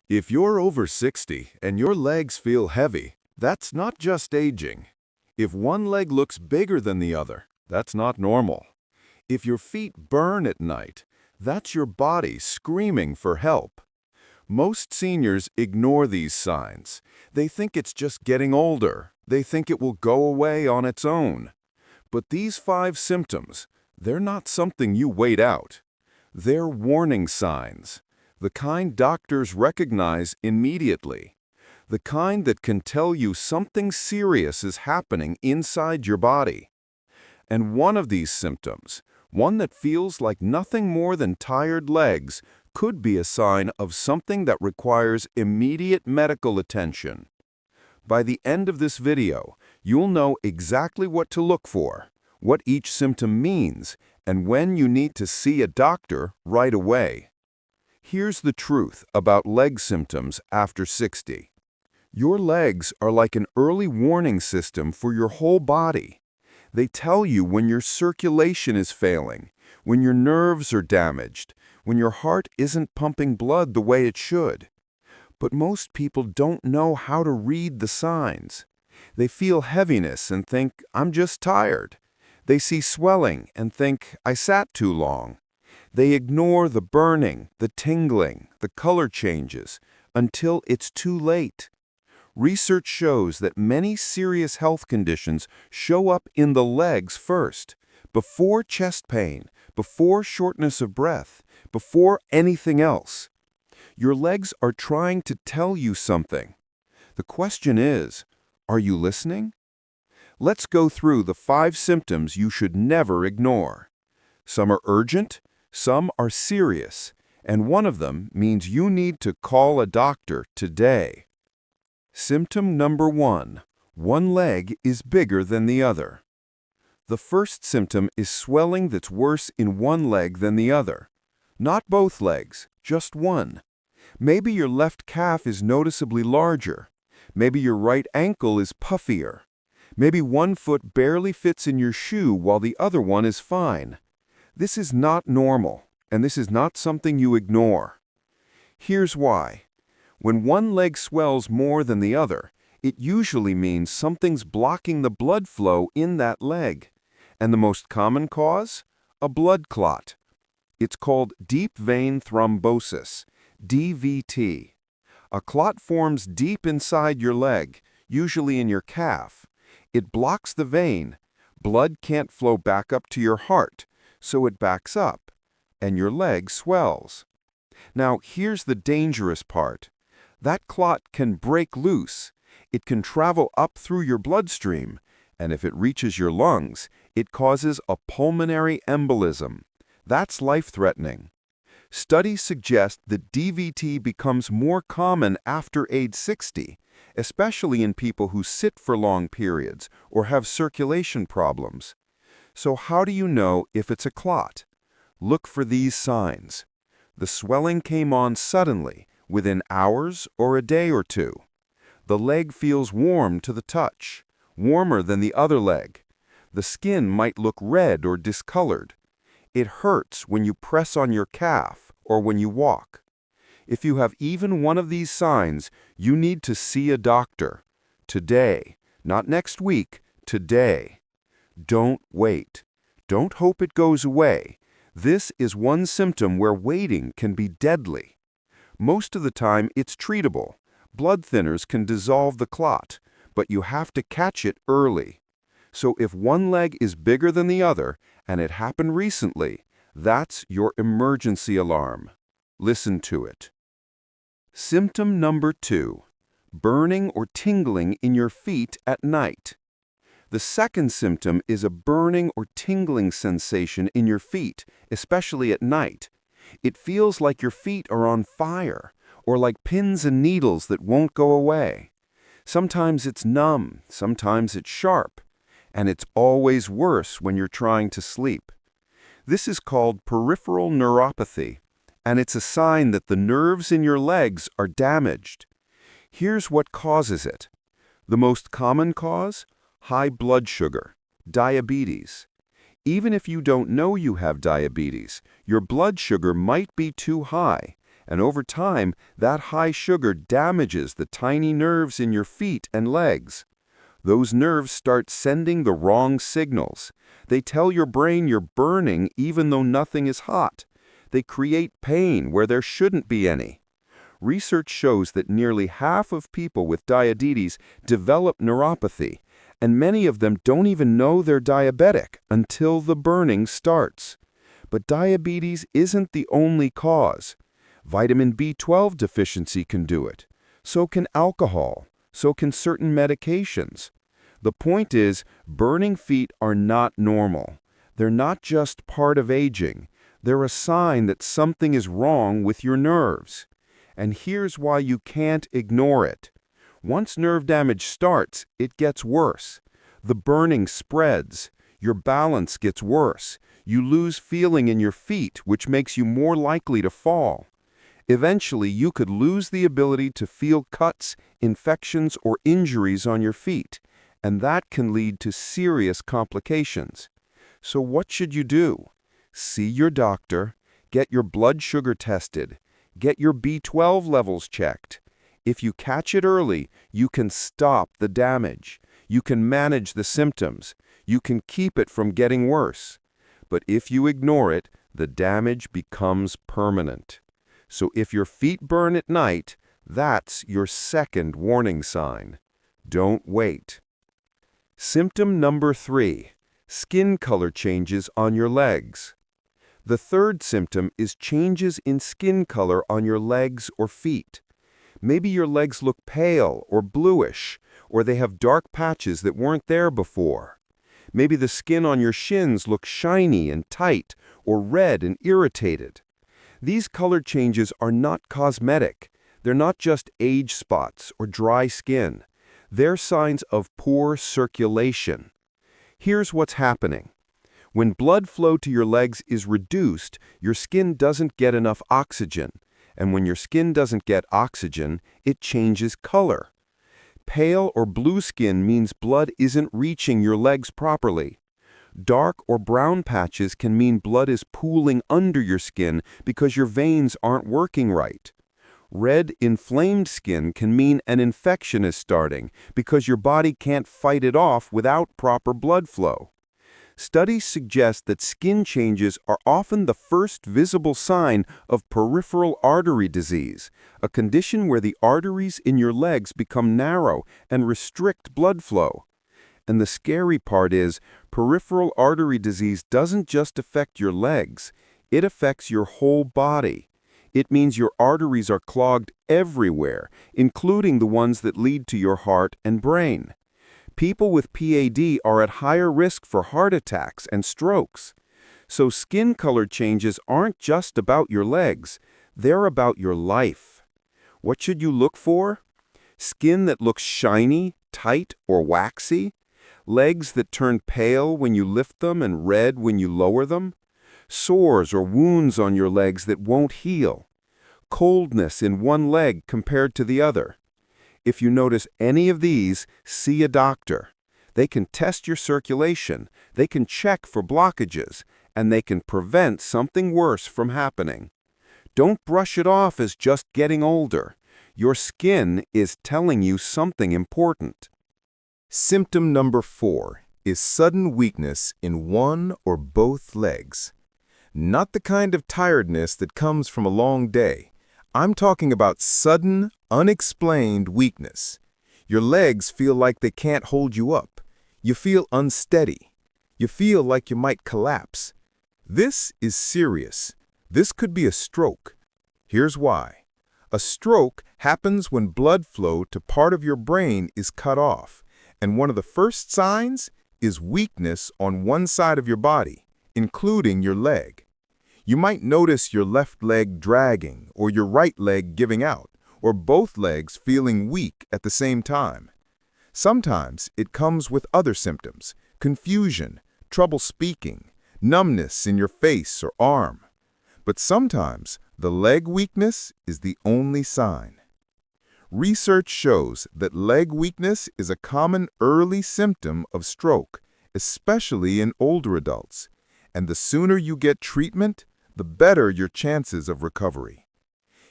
If you're over 60 and your legs feel heavy, that's not just aging. If one leg looks bigger than the other, that's not normal. If your feet burn at night, that's your body screaming for help. Most seniors ignore these signs. They think it's just getting older. They think it will go away on its own. But these 5 symptoms, they're not something you wait out. They're warning signs, the kind doctors recognize immediately, the kind that can tell you something serious is happening inside your body. And one of these symptoms, one that feels like nothing more than tired legs, could be a sign of something that requires immediate medical attention. By the end of this video, you'll know exactly what to look for, what each symptom means, and when you need to see a doctor right away. Here's the truth about leg symptoms after 60. Your legs are like an early warning system for your whole body. They tell you when your circulation is failing, when your nerves are damaged, when your heart isn't pumping blood the way it should. But most people don't know how to read the signs. They feel heaviness and think, I'm just tired. They see swelling and think, I sat too long. They ignore the burning, the tingling, the color changes, until it's too late. Research shows that many serious health conditions show up in the legs first, before chest pain, before shortness of breath, before anything else. Your legs are trying to tell you something. The question is, are you listening? Let's go through the 5 symptoms you should never ignore. Some are urgent, some are serious, and one of them means you need to call a doctor today. Symptom number 1. One leg is bigger than the other. The first symptom is swelling that's worse in one leg than the other. Not both legs, just one. Maybe your left calf is noticeably larger. Maybe your right ankle is puffier. Maybe one foot barely fits in your shoe while the other one is fine. This is not normal, and this is not something you ignore. Here's why. When one leg swells more than the other, it usually means something's blocking the blood flow in that leg. And the most common cause? A blood clot. It's called deep vein thrombosis, DVT. A clot forms deep inside your leg, usually in your calf. It blocks the vein. Blood can't flow back up to your heart, so it backs up, and your leg swells. Now, here's the dangerous part. That clot can break loose. It can travel up through your bloodstream, and if it reaches your lungs, it causes a pulmonary embolism. That's life-threatening. Studies suggest that DVT becomes more common after age 60, especially in people who sit for long periods or have circulation problems. So how do you know if it's a clot? Look for these signs. The swelling came on suddenly, within hours or a day or two. The leg feels warm to the touch, warmer than the other leg. The skin might look red or discolored. It hurts when you press on your calf or when you walk. If you have even one of these signs, you need to see a doctor. Today, not next week, today. Don't wait. Don't hope it goes away. This is one symptom where waiting can be deadly. Most of the time, it's treatable. Blood thinners can dissolve the clot, but you have to catch it early. So if one leg is bigger than the other, and it happened recently, that's your emergency alarm. Listen to it. Symptom number 2. Burning or tingling in your feet at night. The second symptom is a burning or tingling sensation in your feet, especially at night. It feels like your feet are on fire, or like pins and needles that won't go away. Sometimes it's numb, sometimes it's sharp, and it's always worse when you're trying to sleep. This is called peripheral neuropathy, and it's a sign that the nerves in your legs are damaged. Here's what causes it. The most common cause? High blood sugar, diabetes. Even if you don't know you have diabetes, your blood sugar might be too high, And over time, that high sugar damages the tiny nerves in your feet and legs. Those nerves start sending the wrong signals. They tell your brain you're burning even though nothing is hot. They create pain where there shouldn't be any. Research shows that nearly half of people with diabetes develop neuropathy, and many of them don't even know they're diabetic until the burning starts. But diabetes isn't the only cause. Vitamin B12 deficiency can do it. So can alcohol. So can certain medications. The point is, burning feet are not normal. They're not just part of aging. They're a sign that something is wrong with your nerves. And here's why you can't ignore it. Once nerve damage starts, it gets worse. The burning spreads. Your balance gets worse. You lose feeling in your feet, which makes you more likely to fall. Eventually, you could lose the ability to feel cuts, infections, or injuries on your feet, and that can lead to serious complications. So what should you do? See your doctor, get your blood sugar tested, get your B12 levels checked. If you catch it early, you can stop the damage. You can manage the symptoms. You can keep it from getting worse. But if you ignore it, the damage becomes permanent. So if your feet burn at night, that's your second warning sign. Don't wait. Symptom number 3, skin color changes on your legs. The third symptom is changes in skin color on your legs or feet. Maybe your legs look pale or bluish, or they have dark patches that weren't there before. Maybe the skin on your shins looks shiny and tight, or red and irritated. These color changes are not cosmetic. They're not just age spots or dry skin. They're signs of poor circulation. Here's what's happening. When blood flow to your legs is reduced, your skin doesn't get enough oxygen. And when your skin doesn't get oxygen, it changes color. Pale or blue skin means blood isn't reaching your legs properly. Dark or brown patches can mean blood is pooling under your skin because your veins aren't working right. Red, inflamed skin can mean an infection is starting because your body can't fight it off without proper blood flow. Studies suggest that skin changes are often the first visible sign of peripheral artery disease, a condition where the arteries in your legs become narrow and restrict blood flow. And the scary part is, peripheral artery disease doesn't just affect your legs, it affects your whole body. It means your arteries are clogged everywhere, including the ones that lead to your heart and brain. People with PAD are at higher risk for heart attacks and strokes. So skin color changes aren't just about your legs, they're about your life. What should you look for? Skin that looks shiny, tight, or waxy? Legs that turn pale when you lift them and red when you lower them? Sores or wounds on your legs that won't heal? Coldness in one leg compared to the other? If you notice any of these, see a doctor. They can test your circulation, they can check for blockages, and they can prevent something worse from happening. Don't brush it off as just getting older. Your skin is telling you something important. Symptom number 4 is sudden weakness in one or both legs. Not the kind of tiredness that comes from a long day. I'm talking about sudden, unexplained weakness. Your legs feel like they can't hold you up. You feel unsteady. You feel like you might collapse. This is serious. This could be a stroke. Here's why. A stroke happens when blood flow to part of your brain is cut off, and one of the first signs is weakness on one side of your body, including your leg. You might notice your left leg dragging, or your right leg giving out, or both legs feeling weak at the same time. Sometimes it comes with other symptoms: confusion, trouble speaking, numbness in your face or arm. But sometimes the leg weakness is the only sign. Research shows that leg weakness is a common early symptom of stroke, especially in older adults. And the sooner you get treatment, the better your chances of recovery.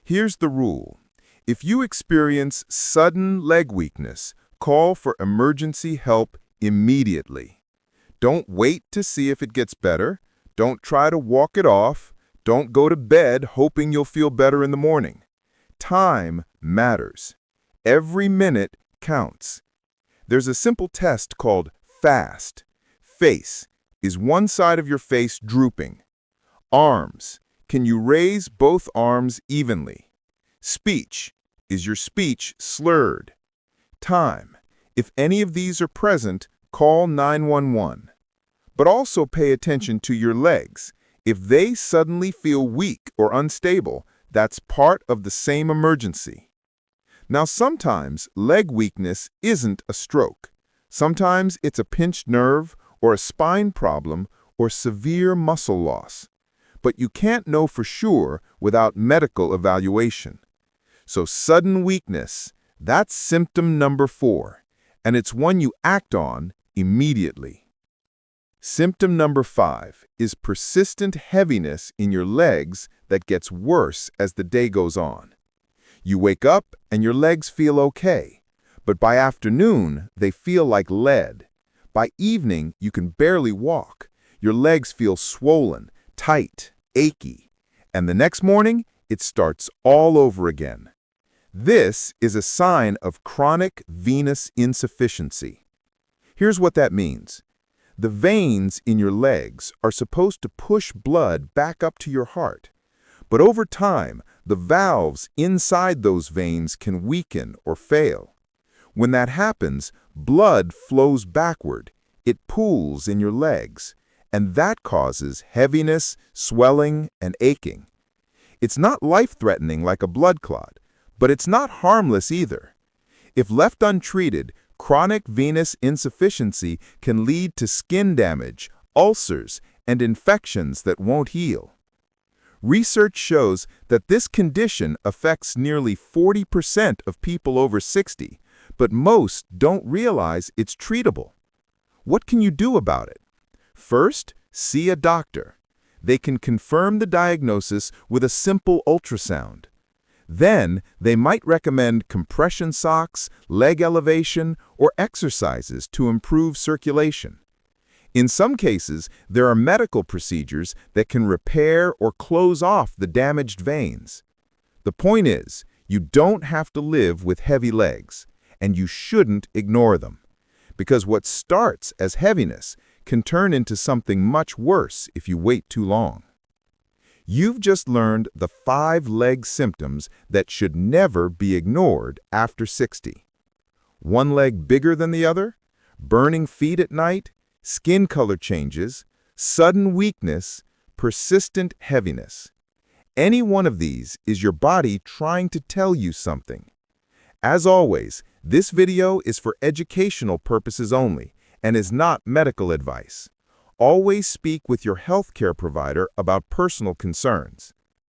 Here's the rule. If you experience sudden leg weakness, call for emergency help immediately. Don't wait to see if it gets better. Don't try to walk it off. Don't go to bed hoping you'll feel better in the morning. Time matters. Every minute counts. There's a simple test called FAST. Face. Is one side of your face drooping? Arms. Can you raise both arms evenly? Speech. Is your speech slurred? Time. If any of these are present, call 911. But also pay attention to your legs. If they suddenly feel weak or unstable, that's part of the same emergency. Now, sometimes leg weakness isn't a stroke. Sometimes it's a pinched nerve or a spine problem or severe muscle loss. But you can't know for sure without medical evaluation. So sudden weakness, that's symptom number 4, and it's one you act on immediately. Symptom number 5 is persistent heaviness in your legs that gets worse as the day goes on. You wake up and your legs feel okay, but by afternoon they feel like lead. By evening you can barely walk. Your legs feel swollen, tight, achy, and the next morning it starts all over again. This is a sign of chronic venous insufficiency. Here's what that means. The veins in your legs are supposed to push blood back up to your heart. But over time, the valves inside those veins can weaken or fail. When that happens, blood flows backward. It pools in your legs, and that causes heaviness, swelling, and aching. It's not life-threatening like a blood clot, but it's not harmless either. If left untreated, chronic venous insufficiency can lead to skin damage, ulcers, and infections that won't heal. Research shows that this condition affects nearly 40% of people over 60, but most don't realize it's treatable. What can you do about it? First, see a doctor. They can confirm the diagnosis with a simple ultrasound. Then, they might recommend compression socks, leg elevation, or exercises to improve circulation. In some cases, there are medical procedures that can repair or close off the damaged veins. The point is, you don't have to live with heavy legs, and you shouldn't ignore them. Because what starts as heaviness can turn into something much worse if you wait too long. You've just learned the 5 leg symptoms that should never be ignored after 60. One leg bigger than the other, burning feet at night, skin color changes, sudden weakness, persistent heaviness. Any one of these is your body trying to tell you something. As always, this video is for educational purposes only and is not medical advice. Always speak with your healthcare provider about personal concerns.